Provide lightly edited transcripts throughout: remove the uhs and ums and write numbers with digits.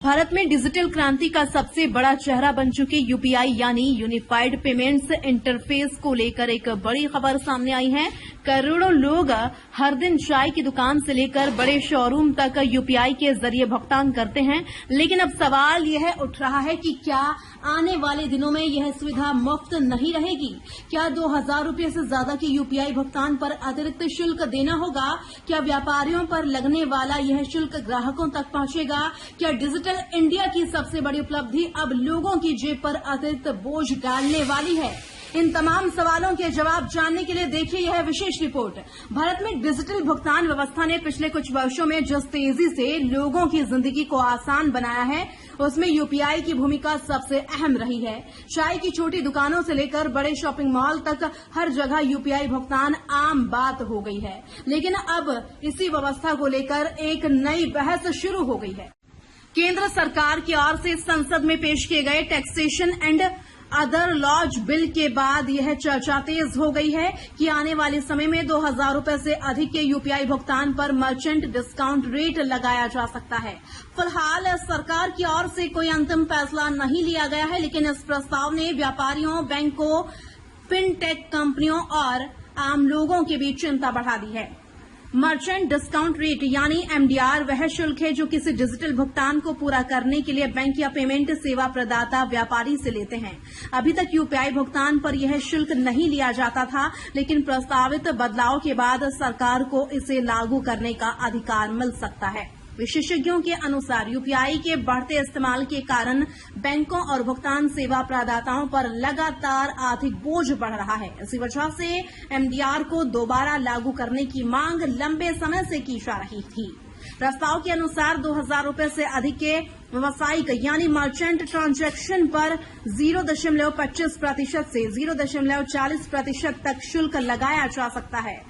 भारत में डिजिटल क्रांति का सबसे बड़ा चेहरा बन चुके यूपीआई यानी यूनिफाइड पेमेंट्स इंटरफेस को लेकर एक बड़ी खबर सामने आई है। करोड़ों लोग हर दिन चाय की दुकान से लेकर बड़े शोरूम तक यूपीआई के जरिए भुगतान करते हैं, लेकिन अब सवाल यह उठ रहा है कि क्या आने वाले दिनों में यह सुविधा मुफ्त नहीं रहेगी? क्या 2000 रुपये से ज्यादा के यूपीआई भुगतान पर अतिरिक्त शुल्क देना होगा? क्या व्यापारियों पर लगने वाला यह शुल्क ग्राहकों तक पहुंचेगा? क्या डिजिटल इंडिया की सबसे बड़ी उपलब्धि अब लोगों की जेब पर अतिरिक्त बोझ डालने वाली है? इन तमाम सवालों के जवाब जानने के लिए देखिए यह विशेष रिपोर्ट। भारत में डिजिटल भुगतान व्यवस्था ने पिछले कुछ वर्षों में जिस तेजी से लोगों की जिंदगी को आसान बनाया है, उसमें यूपीआई की भूमिका सबसे अहम रही है। चाय की छोटी दुकानों से लेकर बड़े शॉपिंग मॉल तक हर जगह यूपीआई भुगतान आम बात हो गई है, लेकिन अब इसी व्यवस्था को लेकर एक नई बहस शुरू हो गई है। केंद्र सरकार की ओर से संसद में पेश किए गए taxation and other laws bill के बाद यह चर्चा तेज हो गई है कि आने वाले समय में 2000 रुपये से अधिक के यूपीआई भुगतान पर मर्चेंट डिस्काउंट रेट लगाया जा सकता है। फिलहाल सरकार की ओर से कोई अंतिम फैसला नहीं लिया गया है, लेकिन इस प्रस्ताव ने व्यापारियों, बैंकों, फिनटेक कंपनियों और आम लोगों के बीच चिंता बढ़ा दी है। मर्चेंट डिस्काउंट रेट यानी एमडीआर वह शुल्क है जो किसी डिजिटल भुगतान को पूरा करने के लिए बैंक या पेमेंट सेवा प्रदाता व्यापारी से लेते हैं। अभी तक यूपीआई भुगतान पर यह शुल्क नहीं लिया जाता था, लेकिन प्रस्तावित बदलाव के बाद सरकार को इसे लागू करने का अधिकार मिल सकता है। विशेषज्ञों के अनुसार यूपीआई के बढ़ते इस्तेमाल के कारण बैंकों और भुगतान सेवा प्रदाताओं पर लगातार आर्थिक बोझ बढ़ रहा है। इसी वजह से एमडीआर को दोबारा लागू करने की मांग लंबे समय से की जा रही थी। प्रस्ताव के अनुसार 2000 रुपये से अधिक के व्यावसायिक यानी मर्चेंट ट्रांजैक्शन पर 0.25% से 0.40% तक शुल्क लगाया जा सकता है।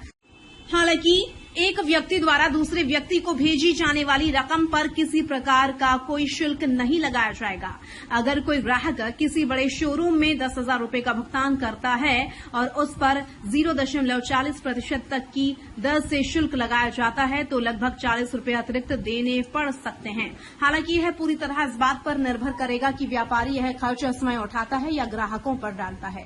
हालांकि एक व्यक्ति द्वारा दूसरे व्यक्ति को भेजी जाने वाली रकम पर किसी प्रकार का कोई शुल्क नहीं लगाया जाएगा। अगर कोई ग्राहक किसी बड़े शोरूम में 10,000 रुपये का भुगतान करता है और उस पर 0.40% तक की दर से शुल्क लगाया जाता है तो लगभग 40 रुपये अतिरिक्त देने पड़ सकते हैं। हालांकि यह पूरी तरह इस बात पर निर्भर करेगा कि व्यापारी यह खर्च स्वयं उठाता है या ग्राहकों पर डालता है।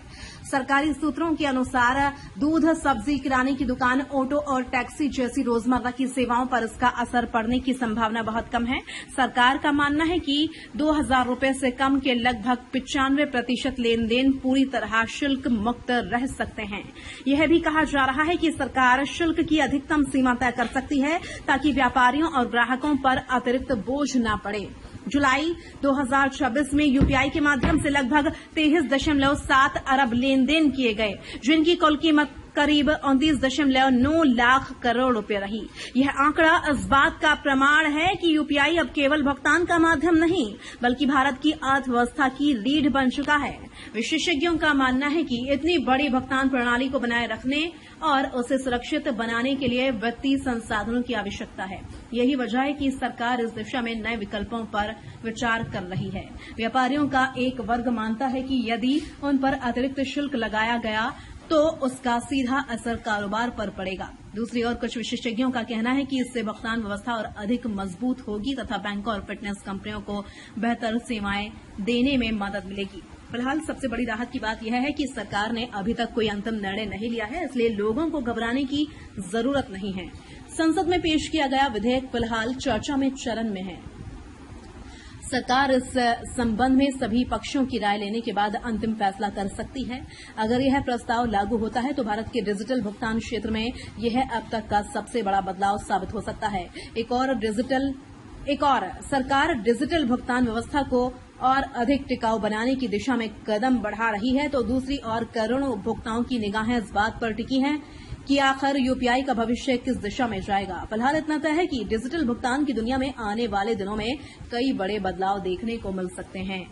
सरकारी सूत्रों के अनुसार दूध, सब्जी, किराने की दुकान, ऑटो और टैक्सी जैसी रोजमर्रा की सेवाओं पर इसका असर पड़ने की संभावना बहुत कम है। सरकार का मानना है कि 2000 रुपये से कम के लगभग 95% लेन देन पूरी तरह शुल्क मुक्त रह सकते हैं। यह भी कहा जा रहा है कि सरकार शुल्क की अधिकतम सीमा तय कर सकती है ताकि व्यापारियों और ग्राहकों पर अतिरिक्त बोझ न पड़े। जुलाई 2026 में यूपीआई के माध्यम से लगभग 23.7 अरब लेन देन किए गए, जिनकी कुल कीमत करीब 29.9 लाख करोड़ रुपए रही। यह आंकड़ा इस बात का प्रमाण है कि यूपीआई अब केवल भुगतान का माध्यम नहीं बल्कि भारत की अर्थव्यवस्था की रीढ़ बन चुका है। विशेषज्ञों का मानना है कि इतनी बड़ी भुगतान प्रणाली को बनाए रखने और उसे सुरक्षित बनाने के लिए वित्तीय संसाधनों की आवश्यकता है। यही वजह है कि सरकार इस दिशा में नए विकल्पों पर विचार कर रही है। व्यापारियों का एक वर्ग मानता है कि यदि उन पर अतिरिक्त शुल्क लगाया गया तो उसका सीधा असर कारोबार पर पड़ेगा। दूसरी ओर कुछ विशेषज्ञों का कहना है कि इससे भुगतान व्यवस्था और अधिक मजबूत होगी तथा बैंकों और फिटनेस कंपनियों को बेहतर सेवाएं देने में मदद मिलेगी। फिलहाल सबसे बड़ी राहत की बात यह है कि सरकार ने अभी तक कोई अंतिम निर्णय नहीं लिया है, इसलिए लोगों को घबराने की जरूरत नहीं है। संसद में पेश किया गया विधेयक फिलहाल चर्चा में चरण में है। सरकार इस संबंध में सभी पक्षों की राय लेने के बाद अंतिम फैसला कर सकती है। अगर यह प्रस्ताव लागू होता है तो भारत के डिजिटल भुगतान क्षेत्र में यह अब तक का सबसे बड़ा बदलाव साबित हो सकता है। एक और सरकार डिजिटल भुगतान व्यवस्था को और अधिक टिकाऊ बनाने की दिशा में कदम बढ़ा रही है, तो दूसरी ओर करोड़ों उपभोक्ताओं की निगाहें इस बात पर टिकी हैं कि आखिर यूपीआई का भविष्य किस दिशा में जाएगा। फिलहाल इतना तय है कि डिजिटल भुगतान की दुनिया में आने वाले दिनों में कई बड़े बदलाव देखने को मिल सकते हैं।